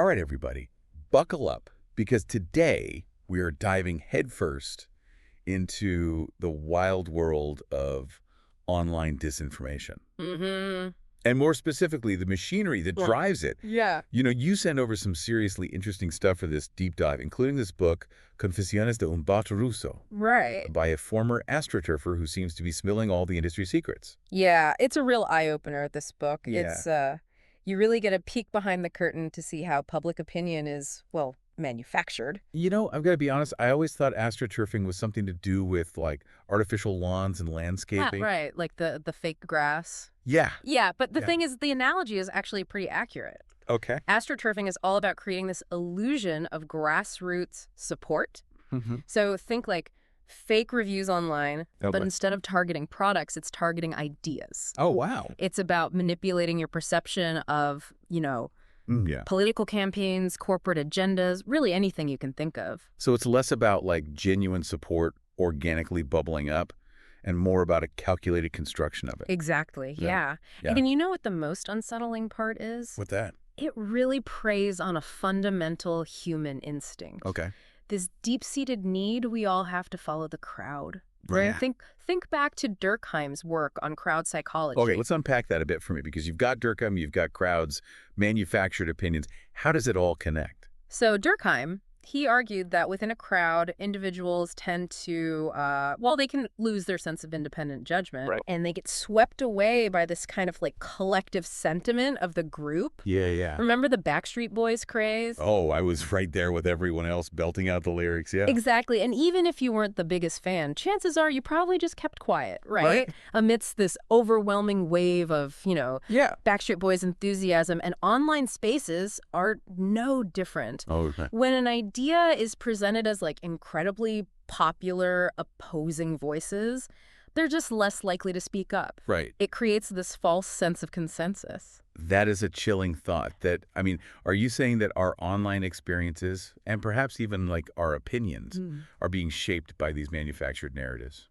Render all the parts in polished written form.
All right, everybody, buckle up, because today we are diving headfirst into the wild world of online disinformation. Mm-hmm. And more specifically, the machinery that drives it. Yeah. You know, you sent over some seriously interesting stuff for this deep dive, including this book, Confesiones de un Bato Ruso, Right. by a former astroturfer who seems to be spilling all the industry secrets. Yeah, it's a real eye-opener, this book. Yeah. You really get a peek behind the curtain to see how public opinion is, well, manufactured. You know, I've got to be honest, I always thought astroturfing was something to do with, like, artificial lawns and landscaping. Right, like the fake grass. Yeah. Yeah, but the Yeah. thing is, the analogy is actually pretty accurate. Okay. Astroturfing is all about creating this illusion of grassroots support. Mm-hmm. So think like fake reviews online, Oh, but boy. instead of targeting products, it's targeting ideas. Oh, wow. It's about manipulating your perception of, Yeah. political campaigns, corporate agendas, really anything you can think of. So it's less about, like, genuine support organically bubbling up and more about a calculated construction of it. Exactly, Yeah. yeah. Yeah. And you know what the most unsettling part is? What's that? It really preys on a fundamental human instinct. Okay. This deep-seated need we all have to follow the crowd. Right? Yeah. Think back to Durkheim's work on crowd psychology. Okay, let's unpack that a bit for me, because you've got Durkheim, you've got crowds, manufactured opinions. How does it all connect? So Durkheim, he argued that within a crowd, individuals tend to, they can lose their sense of independent judgment. Right. And they get swept away by this kind of like collective sentiment of the group. Yeah. Remember the Backstreet Boys craze? Oh, I was right there with everyone else belting out the lyrics, yeah. Exactly. And even if you weren't the biggest fan, chances are you probably just kept quiet, right? Right. Amidst this overwhelming wave of, Yeah. Backstreet Boys enthusiasm, and online spaces are no different. Oh, okay. When an idea is presented as like incredibly popular opposing voices, they're just less likely to speak up. Right. It creates this false sense of consensus. That is a chilling thought. Are you saying that our online experiences, and perhaps even like our opinions, are being shaped by these manufactured narratives?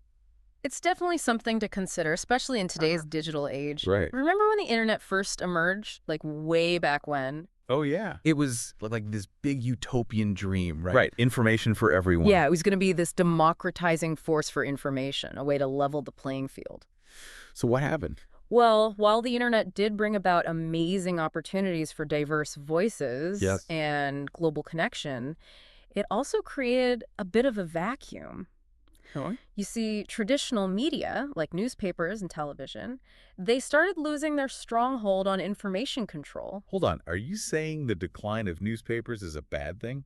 It's definitely something to consider, especially in today's digital age. Right. Remember when the internet first emerged, like way back when? Oh, yeah. It was like this big utopian dream, right? Right. Information for everyone. Yeah, it was going to be this democratizing force for information, a way to level the playing field. So what happened? Well, while the internet did bring about amazing opportunities for diverse voices Yes. and global connection, it also created a bit of a vacuum. Oh. You see, traditional media, like newspapers and television, they started losing their stronghold on information control. Hold on. Are you saying the decline of newspapers is a bad thing?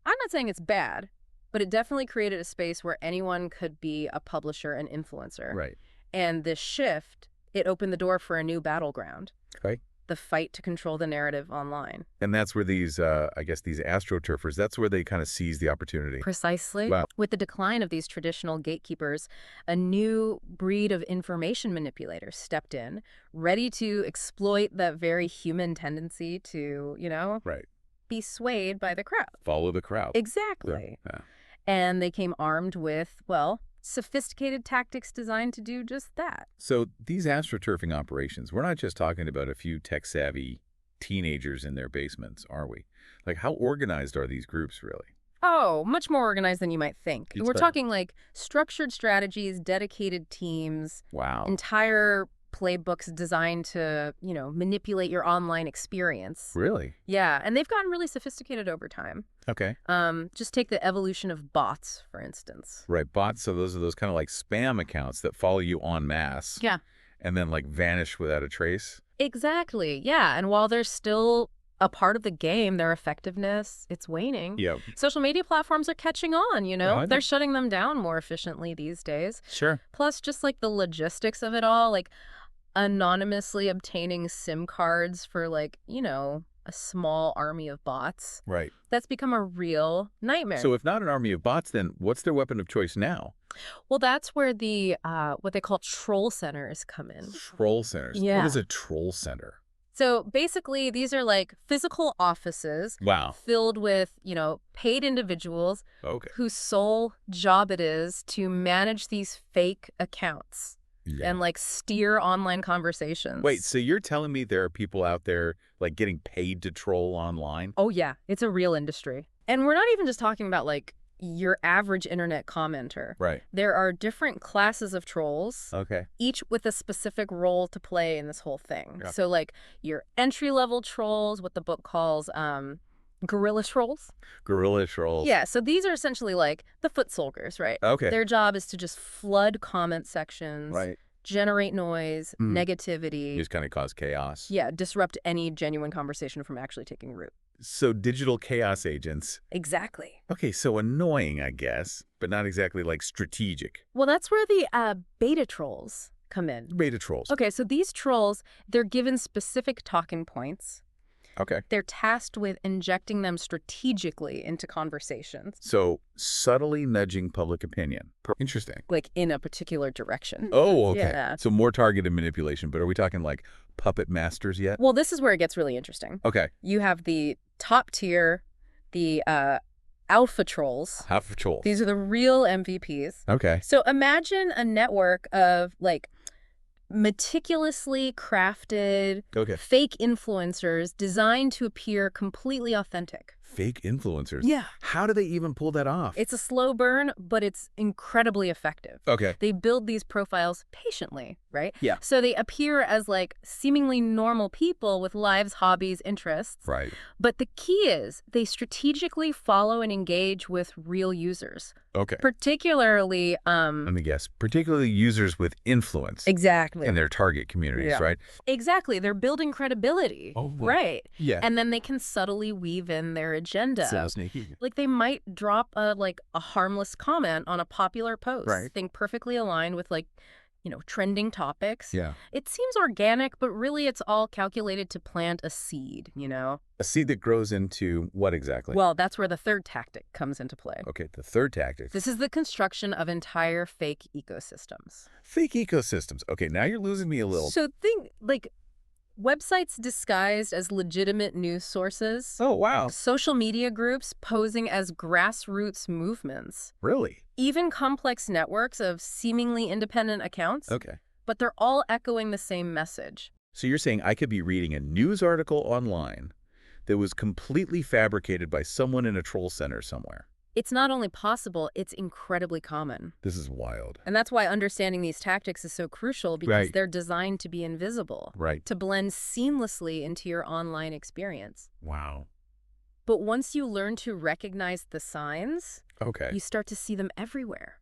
I'm not saying it's bad, but it definitely created a space where anyone could be a publisher and influencer. Right. And this shift, it opened the door for a new battleground. Okay. The fight to control the narrative online. And that's where these astroturfers, that's where they kind of seize the opportunity. Precisely. Wow. With the decline of these traditional gatekeepers, a new breed of information manipulators stepped in, ready to exploit that very human tendency to, Right. be swayed by the crowd. Follow the crowd. Exactly. Yeah. And they came armed with, sophisticated tactics designed to do just that. So these astroturfing operations, we're not just talking about a few tech-savvy teenagers in their basements, are we? Like, how organized are these groups, really? Oh, much more organized than you might think. It's We're better. talking like structured strategies, dedicated teams, Wow. entire playbooks designed to, manipulate your online experience. Really? Yeah, and they've gotten really sophisticated over time. Okay. Just take the evolution of bots, for instance. Right. Bots, so those are those kind of like spam accounts that follow you en masse. Yeah. And then like vanish without a trace. Exactly, yeah. And while they're still a part of the game, their effectiveness, it's waning. Yeah. Social media platforms are catching on, I know. They're shutting them down more efficiently these days. Sure. Plus, just like the logistics of it all, like anonymously obtaining SIM cards for a small army of bots. Right. That's become a real nightmare. So if not an army of bots, then what's their weapon of choice now? Well, that's where the what they call troll centers come in. Troll centers. Yeah. What is a troll center? So basically, these are like physical offices Wow. filled with, paid individuals Okay. whose sole job it is to manage these fake accounts. Yeah. and like steer online conversations. Wait, so you're telling me there are people out there like getting paid to troll online? Oh yeah, it's a real industry. And we're not even just talking about like your average internet commenter. Right. There are different classes of trolls, Okay. each with a specific role to play in this whole thing. Yeah. So like your entry-level trolls, what the book calls guerrilla trolls. Guerrilla trolls. Yeah, so these are essentially like the foot soldiers, right? Okay. Their job is to just flood comment sections, Right. generate noise, Mm. negativity. Just kind of cause chaos. Yeah, disrupt any genuine conversation from actually taking root. So digital chaos agents. Exactly. Okay, so annoying, I guess, but not exactly like strategic. Well, that's where the beta trolls come in. Beta trolls. Okay, so these trolls, they're given specific talking points. Okay. They're tasked with injecting them strategically into conversations, So subtly nudging public opinion. Interesting. like in a particular direction. Oh, okay. Yeah. So more targeted manipulation, but are we talking like puppet masters yet? Well, this is where it gets really interesting. Okay. You have the top tier, the alpha trolls. Half of trolls. These are the real MVPs. Okay. So imagine a network of like meticulously crafted Okay. fake influencers designed to appear completely authentic. Fake influencers. Yeah. How do they even pull that off? It's a slow burn, but it's incredibly effective. Okay. They build these profiles patiently, right? Yeah. So they appear as like seemingly normal people with lives, hobbies, interests. Right. But the key is they strategically follow and engage with real users, Okay. particularly Let me guess. Particularly users with influence exactly. in their target communities, Yeah. right? Exactly. They're building credibility. Oh, wow. right. Yeah. And then they can subtly weave in their agenda. So sneaky. Like they might drop a harmless comment on a popular post. Right. Thing perfectly aligned with trending topics. Yeah. It seems organic, but really it's all calculated to plant a seed, A seed that grows into what exactly? Well, that's where the third tactic comes into play. Okay, the third tactic. This is the construction of entire fake ecosystems. Fake ecosystems. Okay, now you're losing me a little. So think like websites disguised as legitimate news sources. Oh, wow. Social media groups posing as grassroots movements. Really? Even complex networks of seemingly independent accounts. Okay. But they're all echoing the same message. So you're saying I could be reading a news article online that was completely fabricated by someone in a troll center somewhere. It's not only possible, it's incredibly common. This is wild. And that's why understanding these tactics is so crucial, because Right. they're designed to be invisible, Right. to blend seamlessly into your online experience. Wow. But once you learn to recognize the signs, Okay. you start to see them everywhere.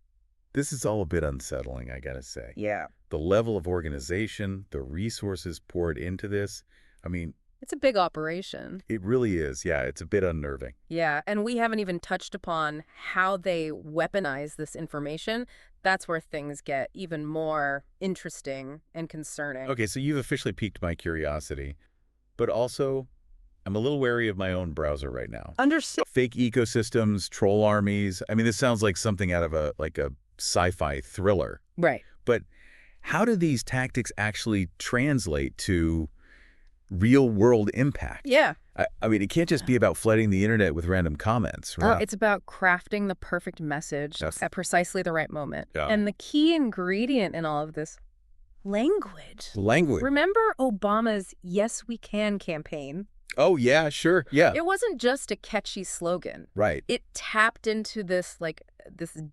This is all a bit unsettling, I gotta say. Yeah. The level of organization, the resources poured into this, I mean, It's a big operation. it really is. Yeah, it's a bit unnerving. Yeah, and we haven't even touched upon how they weaponize this information. That's where things get even more interesting and concerning. Okay, so you've officially piqued my curiosity, but also I'm a little wary of my own browser right now. Understood. Fake ecosystems, troll armies. I mean, this sounds like something out of a sci-fi thriller. Right. But how do these tactics actually translate to real-world impact? Yeah. I mean, it can't just be about flooding the internet with random comments, right? It's about crafting the perfect message Yes. at precisely the right moment. Yeah. And the key ingredient in all of this, language. Language. Remember Obama's Yes We Can campaign? Oh, yeah, sure. Yeah. It wasn't just a catchy slogan. Right. It tapped into this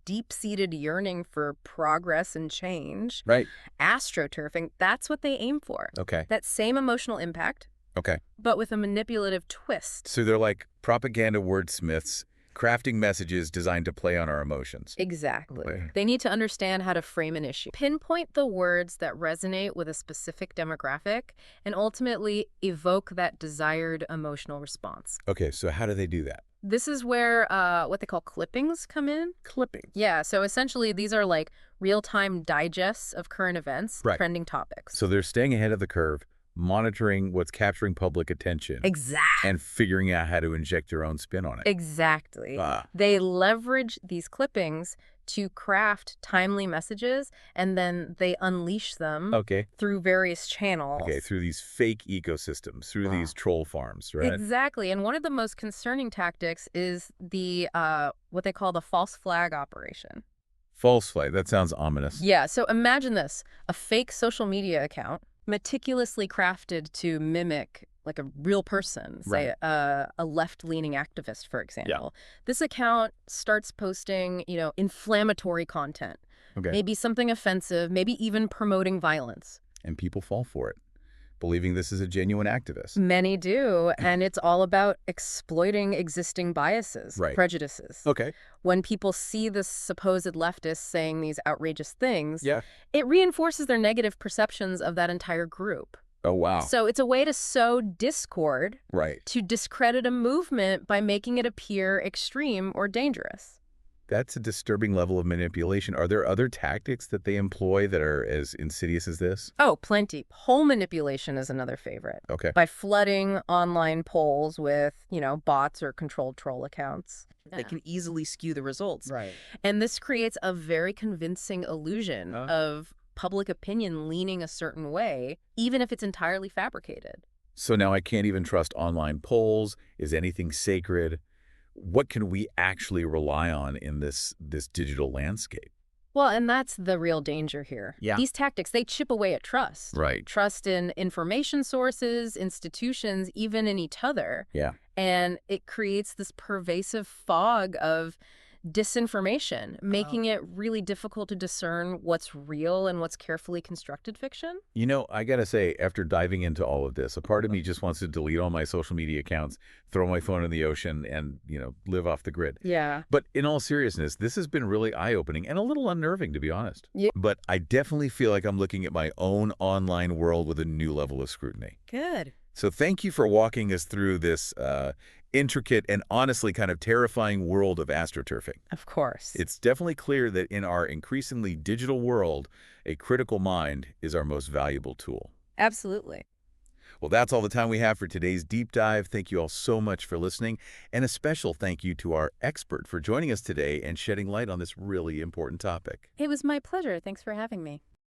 deep-seated yearning for progress and change. Right. Astroturfing, that's what they aim for. Okay. That same emotional impact, Okay. but with a manipulative twist. So they're like propaganda wordsmiths crafting messages designed to play on our emotions. Exactly. Okay. They need to understand how to frame an issue, pinpoint the words that resonate with a specific demographic, and ultimately evoke that desired emotional response. Okay, so how do they do that? This is where what they call clippings come in. Clipping. Yeah, so essentially these are like real-time digests of current events, Right. trending topics. So they're staying ahead of the curve, monitoring what's capturing public attention, Exactly. and figuring out how to inject their own spin on it. Exactly. Ah. They leverage these clippings to craft timely messages, and then they unleash them Okay. through various channels. Okay, through these fake ecosystems, through these troll farms, right? Exactly. And one of the most concerning tactics is the what they call the false flag operation. False flag. That sounds ominous. Yeah, so imagine this, a fake social media account meticulously crafted to mimic like a real person, Right. say a left-leaning activist, for Yeah. example. This account starts posting, inflammatory content, Okay. maybe something offensive, maybe even promoting violence. And people fall for it, believing this is a genuine activist. Many do, and it's all about exploiting existing biases, Right. prejudices. Okay. When people see the supposed leftists saying these outrageous things, Yeah. it reinforces their negative perceptions of that entire group. Oh, wow. So it's a way to sow discord, Right. to discredit a movement by making it appear extreme or dangerous. That's a disturbing level of manipulation. Are there other tactics that they employ that are as insidious as this? Oh, plenty. Poll manipulation is another favorite. Okay. By flooding online polls with, bots or controlled troll accounts. That can easily skew the results. Right. And this creates a very convincing illusion of public opinion leaning a certain way, even if it's entirely fabricated. So now I can't even trust online polls. Is anything sacred? What can we actually rely on in this digital landscape? Well, and that's the real danger here. Yeah. These tactics, they chip away at trust. Right. Trust in information sources, institutions, even in each other. Yeah. And it creates this pervasive fog of disinformation, making it really difficult to discern what's real and what's carefully constructed fiction. I got to say, after diving into all of this, a part of me just wants to delete all my social media accounts, throw my phone in the ocean, and, live off the grid. Yeah. But in all seriousness, this has been really eye-opening and a little unnerving, to be honest. Yeah. But I definitely feel like I'm looking at my own online world with a new level of scrutiny. Good. So thank you for walking us through this intricate and honestly kind of terrifying world of astroturfing. Of course. It's definitely clear that in our increasingly digital world, a critical mind is our most valuable tool. Absolutely. Well, that's all the time we have for today's deep dive. Thank you all so much for listening. And a special thank you to our expert for joining us today and shedding light on this really important topic. It was my pleasure. Thanks for having me.